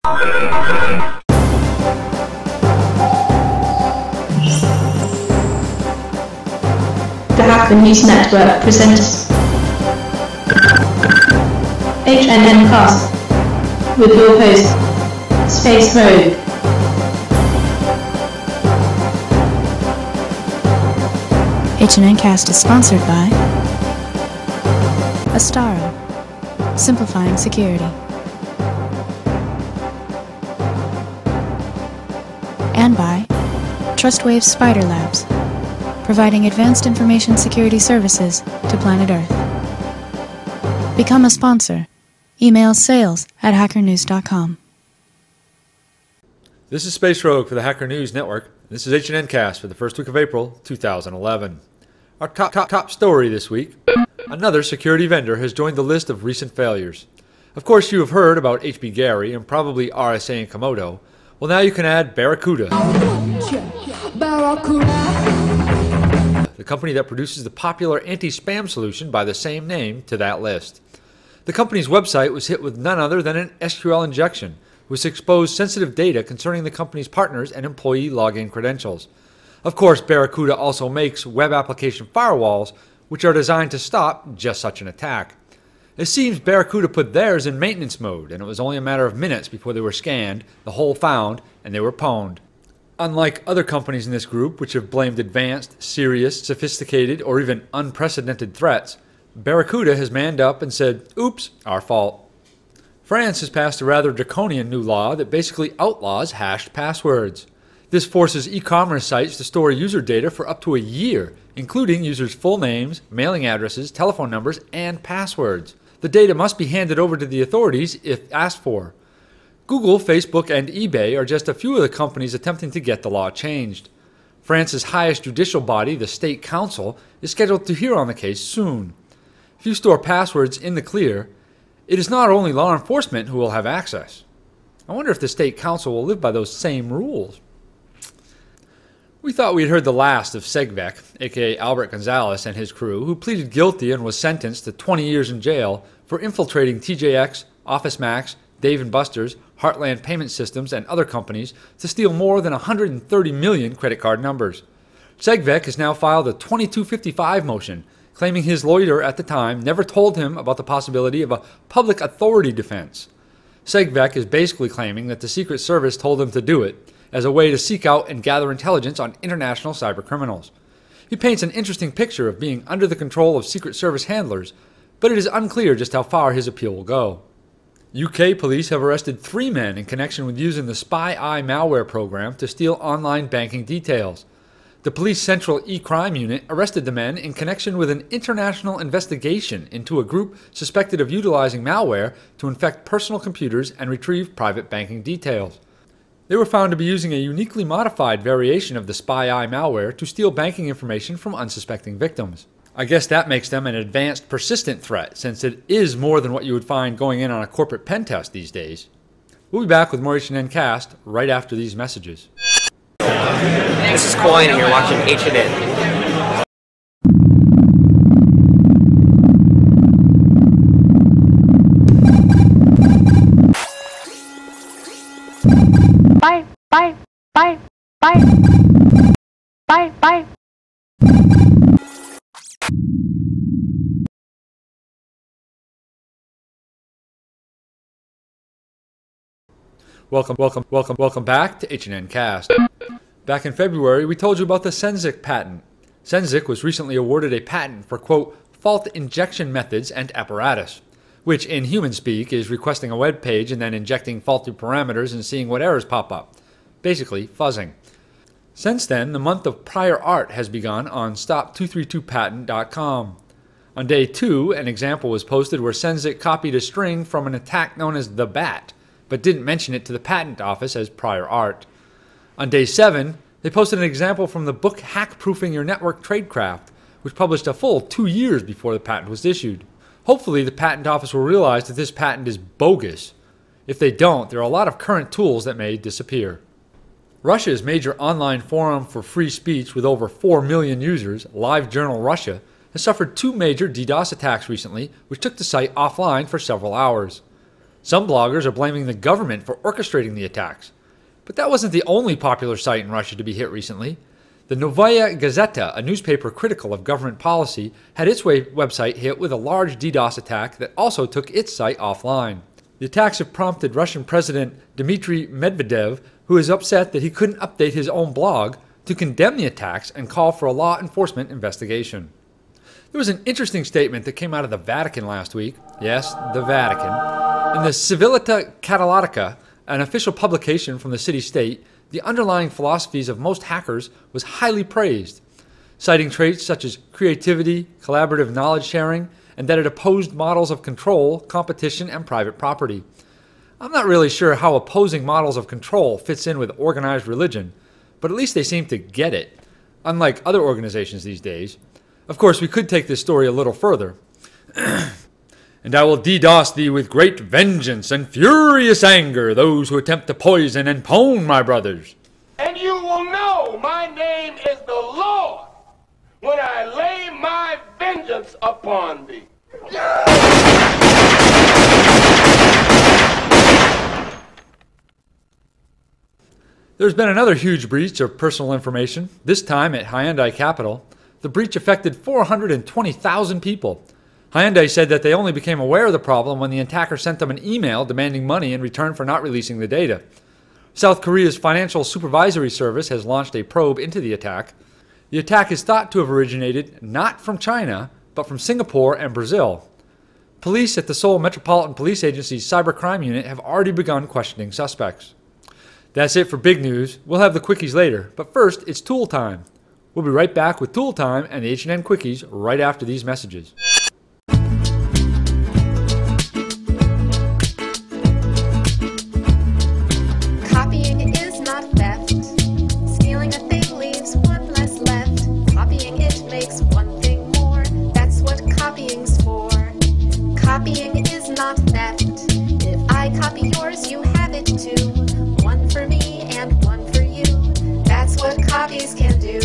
The Hackerness Network presents HNN Cast with your host, Space Rogue. HNN Cast is sponsored by Astaro, simplifying security, and by TrustWave Spider Labs, providing advanced information security services to planet Earth. Become a sponsor. Email sales@hackernews.com. This is Space Rogue for the Hacker News Network. This is HNN Cast for the first week of April 2011. Our top story this week: another security vendor has joined the list of recent failures. Of course, you have heard about HB Gary and probably RSA and Komodo. Well, now you can add Barracuda, the company that produces the popular anti-spam solution by the same name, to that list. The company's website was hit with none other than an SQL injection, which exposed sensitive data concerning the company's partners and employee login credentials. Of course, Barracuda also makes web application firewalls, which are designed to stop just such an attack. It seems Barracuda put theirs in maintenance mode, and it was only a matter of minutes before they were scanned, the hole found, and they were pwned. Unlike other companies in this group, which have blamed advanced, serious, sophisticated, or even unprecedented threats, Barracuda has manned up and said, "Oops, our fault." France has passed a rather draconian new law that basically outlaws hashed passwords. This forces e-commerce sites to store user data for up to a year, including users' full names, mailing addresses, telephone numbers, and passwords. The data must be handed over to the authorities if asked for. Google, Facebook, and eBay are just a few of the companies attempting to get the law changed. France's highest judicial body, the State Council, is scheduled to hear on the case soon. If you store passwords in the clear, it is not only law enforcement who will have access. I wonder if the State Council will live by those same rules. We thought we'd heard the last of Segvec, aka Albert Gonzalez and his crew, who pleaded guilty and was sentenced to 20 years in jail for infiltrating TJX, Office Max, Dave & Buster's, Heartland Payment Systems, and other companies to steal more than 130 million credit card numbers. Segvec has now filed a 2255 motion, claiming his lawyer at the time never told him about the possibility of a public authority defense. Segvec is basically claiming that the Secret Service told him to do it, as a way to seek out and gather intelligence on international cybercriminals. He paints an interesting picture of being under the control of Secret Service handlers, but it is unclear just how far his appeal will go. UK police have arrested 3 men in connection with using the SpyEye malware program to steal online banking details. The police central e-crime unit arrested the men in connection with an international investigation into a group suspected of utilizing malware to infect personal computers and retrieve private banking details. They were found to be using a uniquely modified variation of the SpyEye malware to steal banking information from unsuspecting victims. I guess that makes them an advanced persistent threat, since it is more than what you would find going in on a corporate pen test these days. We'll be back with more HNN Cast right after these messages. This is Coin and you're watching HNN. Bye. Welcome back to HNN Cast. Back in February, we told you about the Segvec patent. Segvec was recently awarded a patent for, quote, fault injection methods and apparatus, which in human speak is requesting a web page and then injecting faulty parameters and seeing what errors pop up. Basically, fuzzing. Since then, the month of prior art has begun on stop232patent.com. On day 2, an example was posted where Segvec copied a string from an attack known as the Bat, but didn't mention it to the patent office as prior art. On day 7, they posted an example from the book Hack-Proofing Your Network Tradecraft, which published a full 2 years before the patent was issued. Hopefully, the patent office will realize that this patent is bogus. If they don't, there are a lot of current tools that may disappear. Russia's major online forum for free speech with over 4 million users, LiveJournal Russia, has suffered 2 major DDoS attacks recently, which took the site offline for several hours. Some bloggers are blaming the government for orchestrating the attacks. But that wasn't the only popular site in Russia to be hit recently. The Novaya Gazeta, a newspaper critical of government policy, had its website hit with a large DDoS attack that also took its site offline. The attacks have prompted Russian President Dmitry Medvedev, who is upset that he couldn't update his own blog, to condemn the attacks and call for a law enforcement investigation. There was an interesting statement that came out of the Vatican last week. Yes, the Vatican. In the Civiltà Cattolica, an official publication from the city-state, the underlying philosophies of most hackers was highly praised, citing traits such as creativity, collaborative knowledge sharing, and that it opposed models of control, competition, and private property. I'm not really sure how opposing models of control fits in with organized religion, but at least they seem to get it, unlike other organizations these days. Of course, we could take this story a little further. And I will DDoS thee with great vengeance and furious anger, those who attempt to poison and pwn my brothers. And you will know my name is the Lord when I lay my vengeance upon thee. There's been another huge breach of personal information, this time at Hyundai Capital. The breach affected 420,000 people. Hyundai said that they only became aware of the problem when the attacker sent them an email demanding money in return for not releasing the data. South Korea's Financial Supervisory Service has launched a probe into the attack. The attack is thought to have originated not from China, but from Singapore and Brazil. Police at the Seoul Metropolitan Police Agency's cybercrime unit have already begun questioning suspects. That's it for big news. We'll have the quickies later, but first it's tool time. We'll be right back with tool time and the H&N quickies right after these messages. Copying is not theft. Stealing a thing leaves one less left. Copying it makes one thing more. That's what copying's for. Copying is not theft. If I copy yours, you have it too. One for me and one for you. That's what copies can do.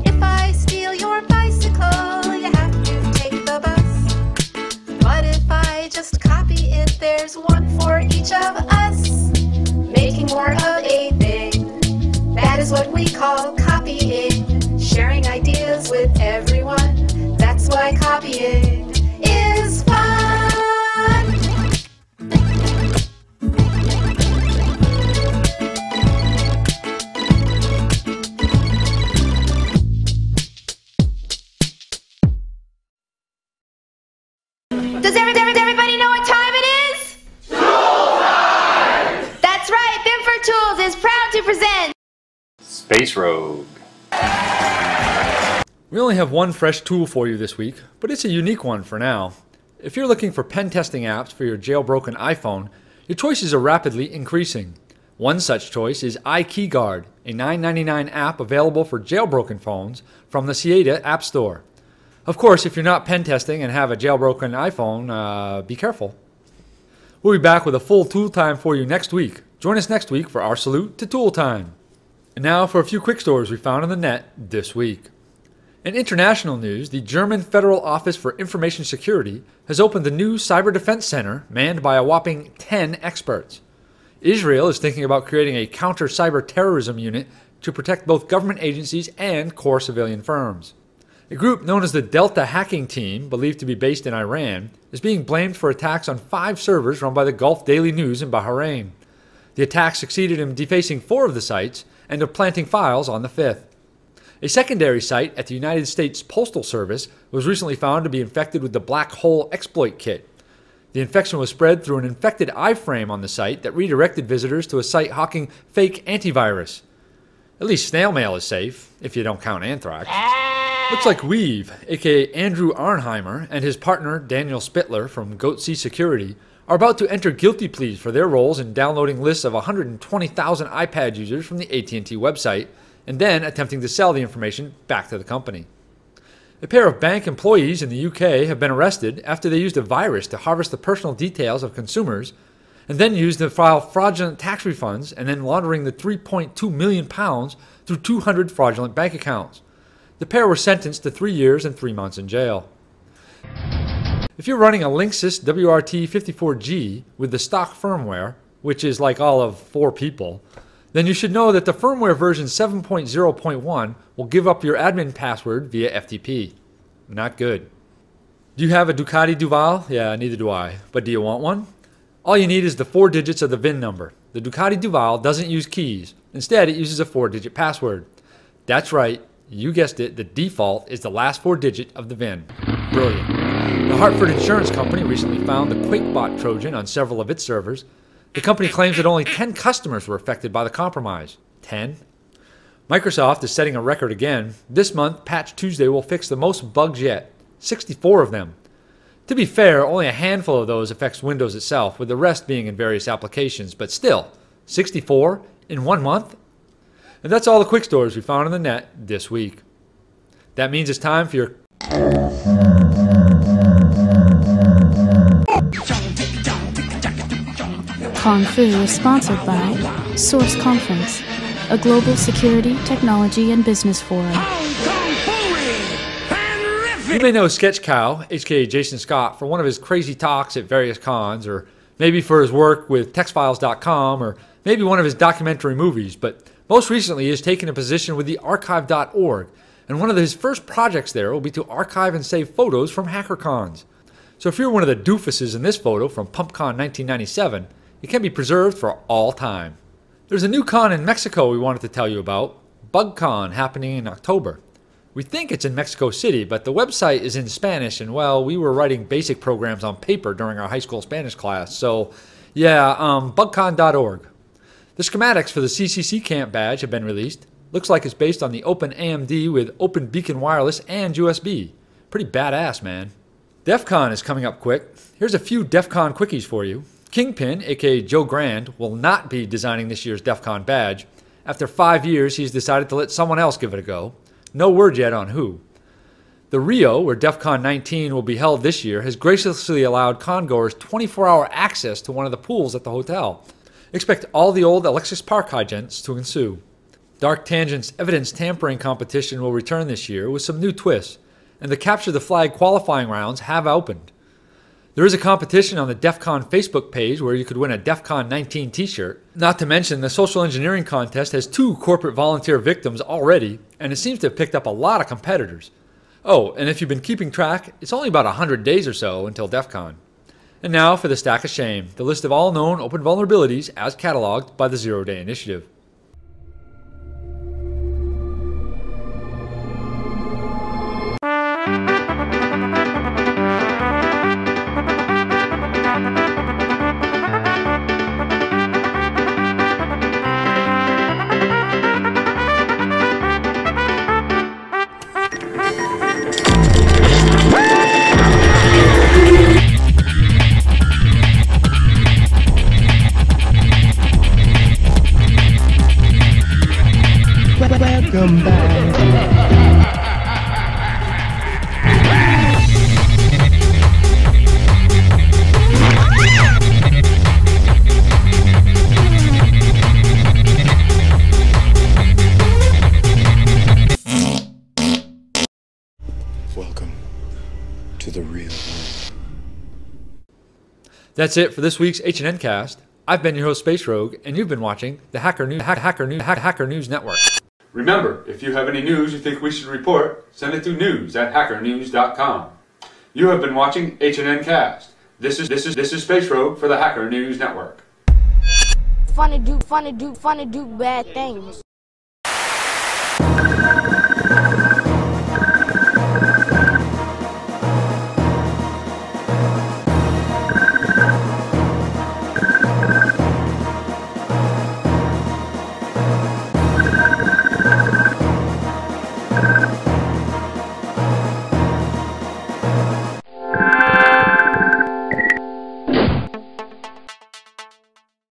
If I steal your bicycle, you have to take the bus. But if I just copy it, there's one for each of us. Making more of a thing. That is what we call copying. Sharing ideas with everyone. That's why copying is fun. Does everybody know what time it is? Tool time! That's right, Bim for Tools is proud to present Space Rogue. We only have one fresh tool for you this week, but it's a unique one for now. If you're looking for pen testing apps for your jailbroken iPhone, your choices are rapidly increasing. One such choice is iKeyGuard, a $9.99 app available for jailbroken phones from the Cieda App Store. Of course, if you're not pen testing and have a jailbroken iPhone, be careful. We'll be back with a full tool time for you next week. Join us next week for our salute to tool time. And now for a few quick stories we found on the net this week. In international news, the German Federal Office for Information Security has opened a new cyber defense center manned by a whopping 10 experts. Israel is thinking about creating a counter-cyber terrorism unit to protect both government agencies and core civilian firms. A group known as the Delta Hacking Team, believed to be based in Iran, is being blamed for attacks on 5 servers run by the Gulf Daily News in Bahrain. The attack succeeded in defacing 4 of the sites and of planting files on the 5th. A secondary site at the United States Postal Service was recently found to be infected with the Black Hole exploit kit. The infection was spread through an infected iframe on the site that redirected visitors to a site hawking fake antivirus. At least snail mail is safe, if you don't count anthrax. Looks like Weave, aka Andrew Arnheimer, and his partner Daniel Spittler from Goatse Security are about to enter guilty pleas for their roles in downloading lists of 120,000 iPad users from the AT&T website and then attempting to sell the information back to the company. A pair of bank employees in the UK have been arrested after they used a virus to harvest the personal details of consumers and then used to file fraudulent tax refunds and then laundering the £3.2 million through 200 fraudulent bank accounts. The pair were sentenced to 3 years and 3 months in jail. If you're running a Linksys WRT54G with the stock firmware, which is like all of 4 people, then you should know that the firmware version 7.0.1 will give up your admin password via FTP. Not good. Do you have a Ducati Duval? Yeah, neither do I. But do you want one? All you need is the 4 digits of the VIN number. The Ducati Duval doesn't use keys. Instead, it uses a 4-digit password. That's right, you guessed it, the default is the last 4 digit of the VIN. Brilliant. The Hartford Insurance Company recently found the QuakeBot Trojan on several of its servers. The company claims that only 10 customers were affected by the compromise. 10? Microsoft is setting a record again. This month, Patch Tuesday will fix the most bugs yet. 64 of them. To be fair, only a handful of those affects Windows itself, with the rest being in various applications, but still, 64 in 1 month? And that's all the quick stories we found on the net this week. That means it's time for your Kung Fu is sponsored by Source Conference, a global security, technology, and business forum. You may know SketchCow, aka Jason Scott, for one of his crazy talks at various cons, or maybe for his work with textfiles.com, or maybe one of his documentary movies, but most recently he has taken a position with the archive.org, and one of his first projects there will be to archive and save photos from HackerCons. So if you're one of the doofuses in this photo from PumpCon 1997, it can be preserved for all time. There's a new con in Mexico we wanted to tell you about, BugCon, happening in October. We think it's in Mexico City, but the website is in Spanish, and well, we were writing basic programs on paper during our high school Spanish class, so yeah, bugcon.org. The schematics for the CCC Camp badge have been released. Looks like it's based on the Open AMD with Open Beacon Wireless and USB. Pretty badass, man. DEF CON is coming up quick. Here's a few DEF CON quickies for you. Kingpin, aka Joe Grand, will not be designing this year's DEF CON badge. After 5 years, he's decided to let someone else give it a go. No word yet on who. The Rio, where DEF CON 19 will be held this year, has graciously allowed congoers 24-hour access to one of the pools at the hotel. Expect all the old Alexis Park hijinks to ensue. Dark Tangent's evidence tampering competition will return this year with some new twists, and the Capture the Flag qualifying rounds have opened. There is a competition on the DEF CON Facebook page where you could win a DEF CON 19 t-shirt. Not to mention, the social engineering contest has 2 corporate volunteer victims already, and it seems to have picked up a lot of competitors. Oh, and if you've been keeping track, it's only about 100 days or so until DEF CON. And now for the stack of shame, the list of all known open vulnerabilities as cataloged by the Zero Day Initiative. Welcome back. Welcome to the real world. That's it for this week's H&N Cast. I've been your host, Space Rogue, and you've been watching the Hacker News Network. Remember, if you have any news you think we should report, send it to news@hackernews.com. You have been watching H&N Cast. This is Space Rogue for the Hacker News Network. Fun to do bad things.